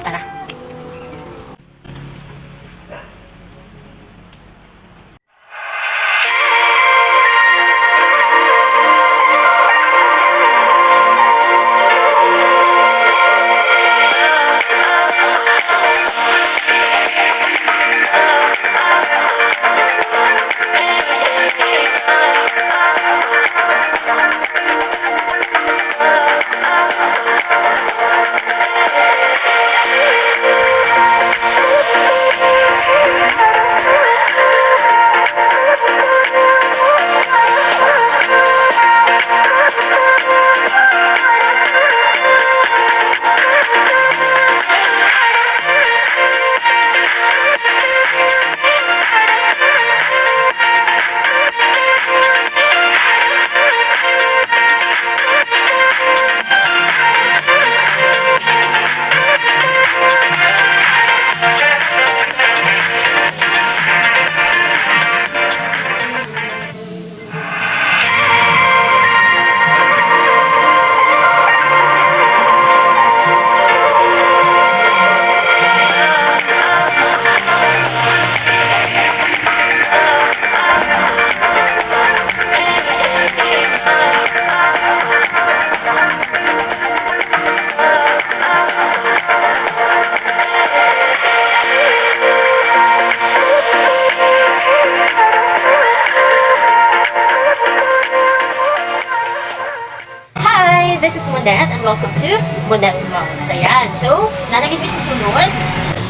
Tara. This is Monet and welcome to Monet Vlogs. Ayan. So, nanagin ko sa sunod.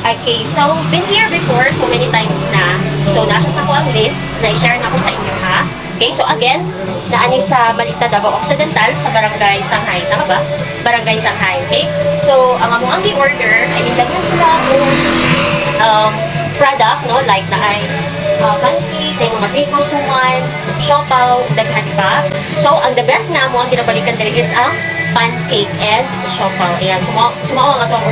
Okay, so, been here before so many times na. So, nasa sa ko ang list na i-share na ko sa inyo, ha? Okay, so again, naani sa Malita, Dav.Occidental sa Barangay Shanghai. Tama ba? Barangay Shanghai, okay? So, ang among ang order, I mean, daghan sila product, no? Like na ay pancake, na yung Makiuso, siopaw, daghan pa. So, ang the best na mo, ang ginabalikan diri is ang pancake and siopaw. Ayan, sumawa ang atong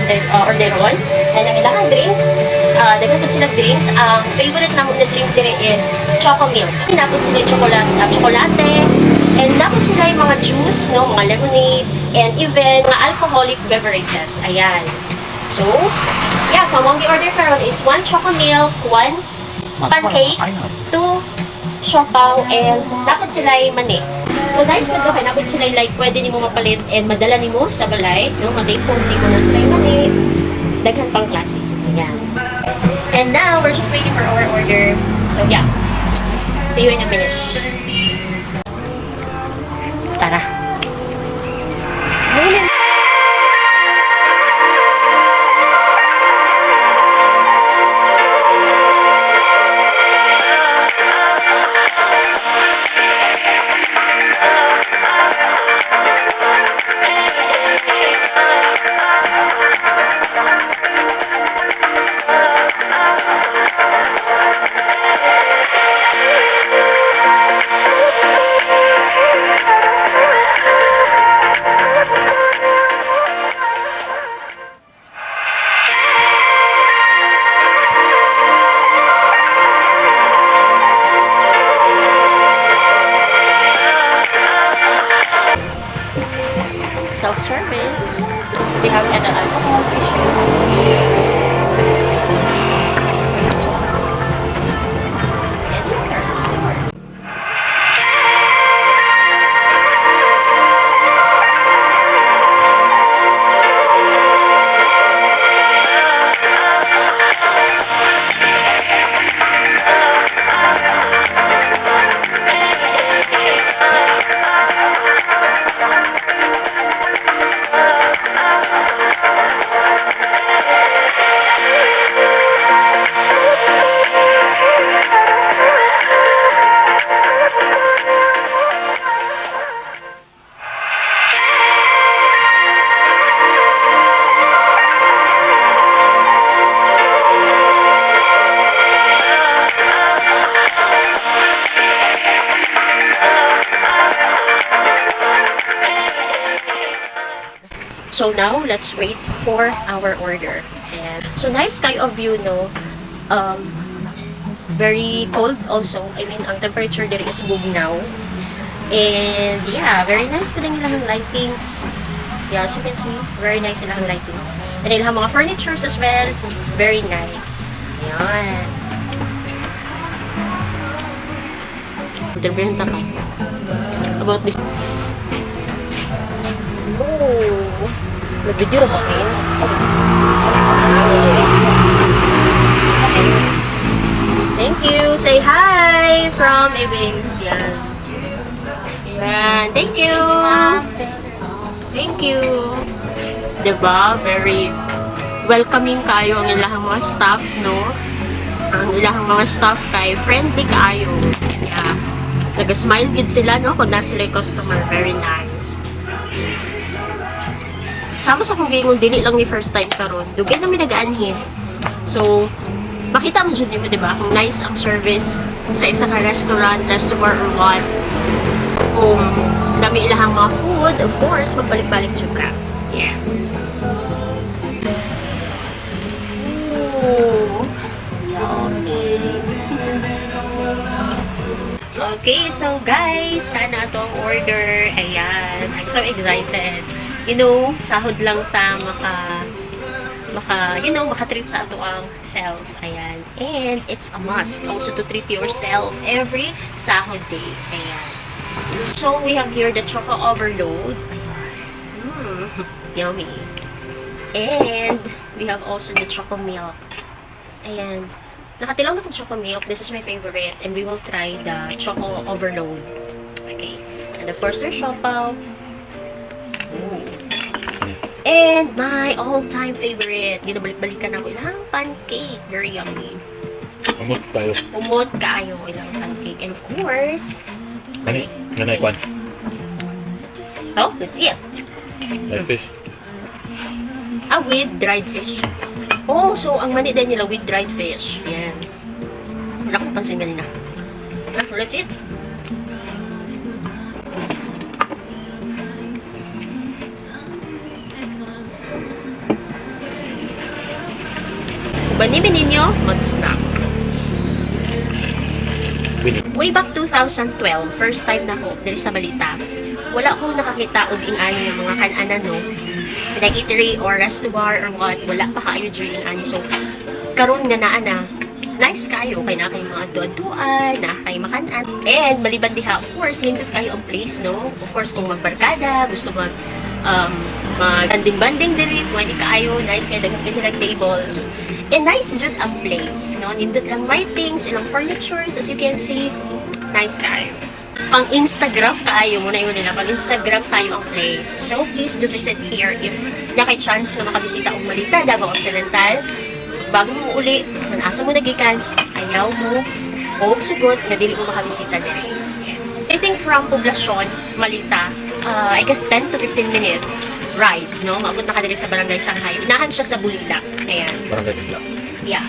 orderon. And ang ilang drinks, daghan po silang drinks. Ang favorite na mo na drink diri is choco milk. Napod sila yung chocolate, and napod sila yung mga juice, no? Mga lemonade, and even mga alcoholic beverages. Ayan. So, yeah, so among the order karon is 1 choco milk, 1 pancake, 2 siopaw, and dapat sila mani. So nice po kay dapat sila like pwede nimo mapalit and madala nimo sa balay, no? Matake kung di mo na sila mani. Daghan pang klase. Ayan. And now we're just waiting for our order. So yeah. See you in a minute. Tara. Self-service. We have an alcohol issue. So now, let's wait for our order. And so nice kayo of view, no? Very cold also. I mean, ang temperature there is bugnaw. And yeah, very nice pa din ilang lightings. Yeah, as you can see, very nice silang lightings. And ilang mga furnitures as well, very nice. Ayan. Interviewin ta ka. About this. Oh, nag-video na ba kayo? Thank you. Say hi from Evans. Yan. Yan. Thank you. Thank you. Diba? Very welcoming kayo ang ilahang mga staff, no? Ang ilahang mga staff kay friendly kayo. Yeah. Taga-smile good sila, no? Pag nasa sila yung customer. Very nice. Sama sa kong gingon, dili lang ni first time karon. Dugay namin nagaanhin. So, makita mo dyan yun, diba? Kung nice ang service sa isa ka restaurant or what. Kung dami ilahang mga food, of course, magbalik-balik dyan ka. Yes. Ooh. Yummy. Okay, so guys, na itong order. Ayan. I'm so excited. You know, sahod lang ta makatreat sa ato ang self. Ayan. And it's a must also to treat yourself every sahod day. Ayan. So, we have here the choco overload. Ayan. Yummy. And we have also the choco milk. Ayan. Nakatilaw na kong choco milk. This is my favorite. And we will try the choco overload. Okay. And of course, there's siopaw. And my all-time favorite. Ginabalik-balikan ako ilang pancake. Very yummy. Umot tayo. Umot kayo ilang pancake. And of course, Ano? Ganay kwan. oh, let's eat. Live fish. With dried fish. Oh, so ang mani din nila with dried fish. Yan. Wala ko pansin ganina. Let's eat. Banibin ninyo, mag-snack. Way back 2012, first time na ko diri sa Malita. Wala akong nakakita og ingani ng mga kan-anan, no? Like eatery or restaurant or what, wala pa kayo diri ingani. So, karon nga naa na, nice kayo, kay na kayo mga duad-duad, na kayo makanan. And, maliban diha, of course, nindot kayo ang place, no? Of course, kung magbarkada, gusto mag-banding-banding diri, pwede kayo, nice kayo, daghang kayo sila tables. And nice jud ang place, no? Nindot lang lightings, ilang furnitures, as you can see, nice kayo. Pang Instagram kaayo muna yun nila, pang Instagram kayo ang place. So please do visit here if naka-chance na makabisita og Malita, Dav.Occidental. Bago mo uli, saan asa mo nagikan, ayaw mo, o sugot na dili mo makabisita diri. Yes. I think from Poblacion, Malita, I guess 10 to 15 minutes ride, no? Maabot na ka diri sa Barangay Sanghay. Unahan siya sa Bulila. Ayan. Barangay Bulila. Yeah.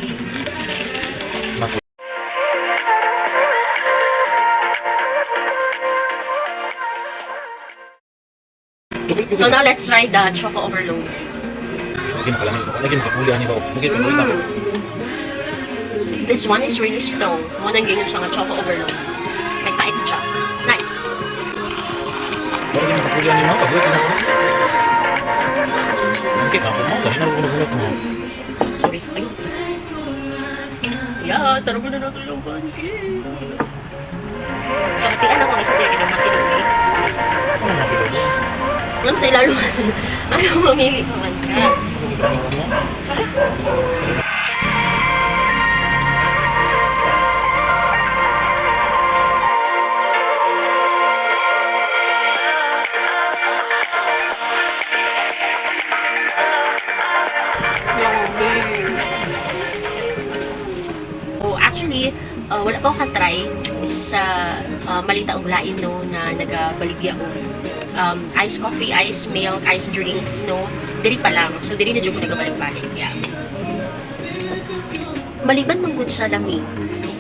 So now let's try the choco overload. Lagi makalamay ko. Lagi makapulihan ni ba? Lagi panulit na ko. This one is really strong. Munang ganyan siya nga choco overload. May pait siya. Nice. Lagi makapulihan ni ba? Pagulit na ko. Lagi ako mo. Lagi na gulat mo. Sorry. Ayun. Yeah, tarong na natin yung pancake. So, hatian ako ang isang tira ng makinig. Ano makinig mo? Alam sa ilalo ka sila. Ano mamili ka man ka? Oh, actually, wala pa akong try sa Malita og lain, no, na nagabaligya ko. Ice coffee, ice milk, ice drinks, no? Diri pa lang. So, diri na dyan ko nagabalik-balik. Yeah. Maliban mong good sa lamig,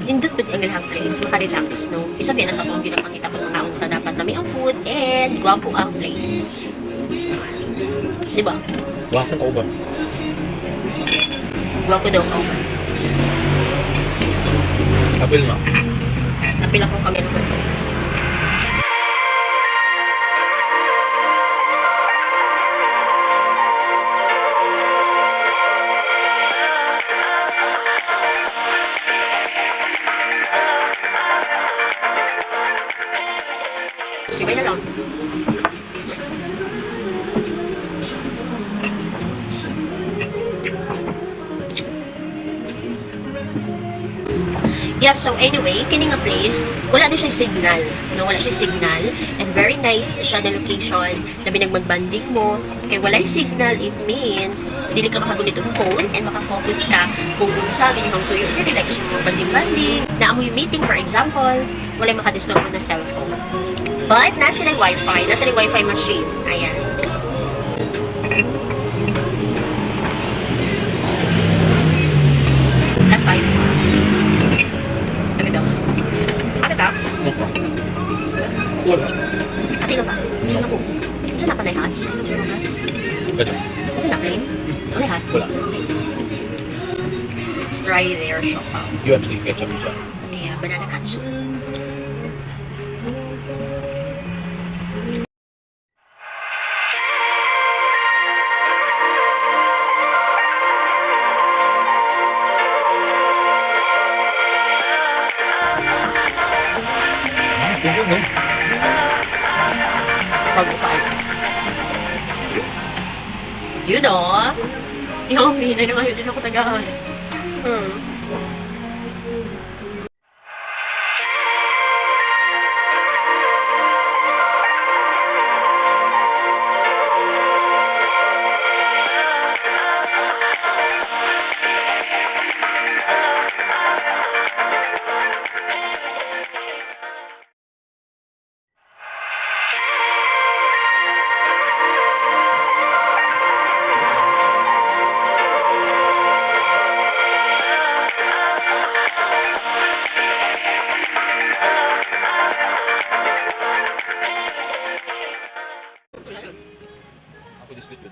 nindot pa ang ilang place, makarelax, no? Isa biya na sa kong ginapangita pag makaon ka dapat na may ang food and gwapo ang place. Diba? Gwapo ka ba? Gwapo daw ka ba? Apil na. Apil ako kami naman. Yeah, so anyway, kini nga place, wala na siya signal. No, wala siya signal. And very nice siya na location. Labi nang magbanding mo. Kay walay signal, it means dili ka makagulit og phone and makafocus ka kung unsa inyong tuyo. Dili like gusto mo magbanding-banding. Na amoy meeting, for example, walay makadisturb mo na cellphone. But, nasa lang wifi. Nasa lang wifi machine. Ayan. Last 5. Ano ta? Wala. Ate ka ba? Gusto na po. Gusto na pa na ihat? Ay, gusto mo ba? Kadyo. Gusto na plain? Ano ihat? Wala. Sige. Let's try their shop out. UFC ketchup siya. Yeah, banana katsu. Tungkol no? Bago pa. You know? Yummy. Na naman yun ako tagahan. Ako dispute with.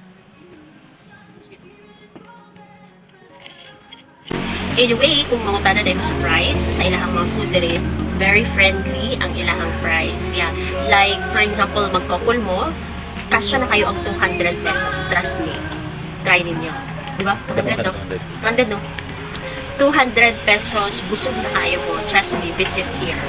Anyway, kung mga tanan dahil mo sa price, sa ilahang mga food diri, very friendly ang ilahang price. Yeah. Like, for example, magkokol mo, kasya na kayo ang 200 pesos. Trust me. Try ninyo. Di ba? 200 no? 200 no? 200 pesos, busog na kayo mo. Trust me, visit here.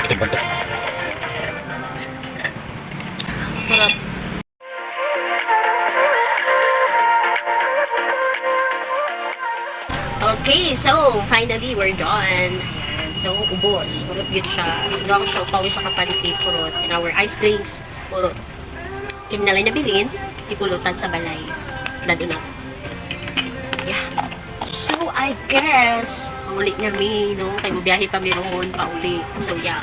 Kita bantak. Sarap. Okay, so finally we're done. Ayan. So, ubos. Purot yun siya. Doon ako siya pawis sa kapanti. Purot. And our ice drinks. Purot. Kinalay na bilhin. Ipulutan sa balay. Lado na. Yeah. So, I guess, paulit namin, no? Kaya bubiyahe pa meron, paulit. So, yeah.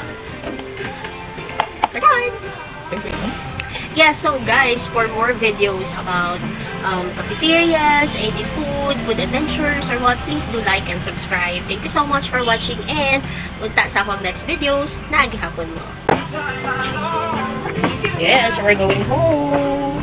We're done! Thank you. Yeah, so guys, for more videos about cafeterias, any food adventures, or what, please do like and subscribe. Thank you so much for watching, and unta sa akong next videos na agihapon mo. Yes, we're going home!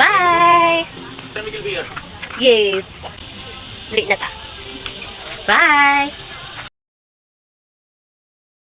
Bye! Yes. Late na ta. Bye!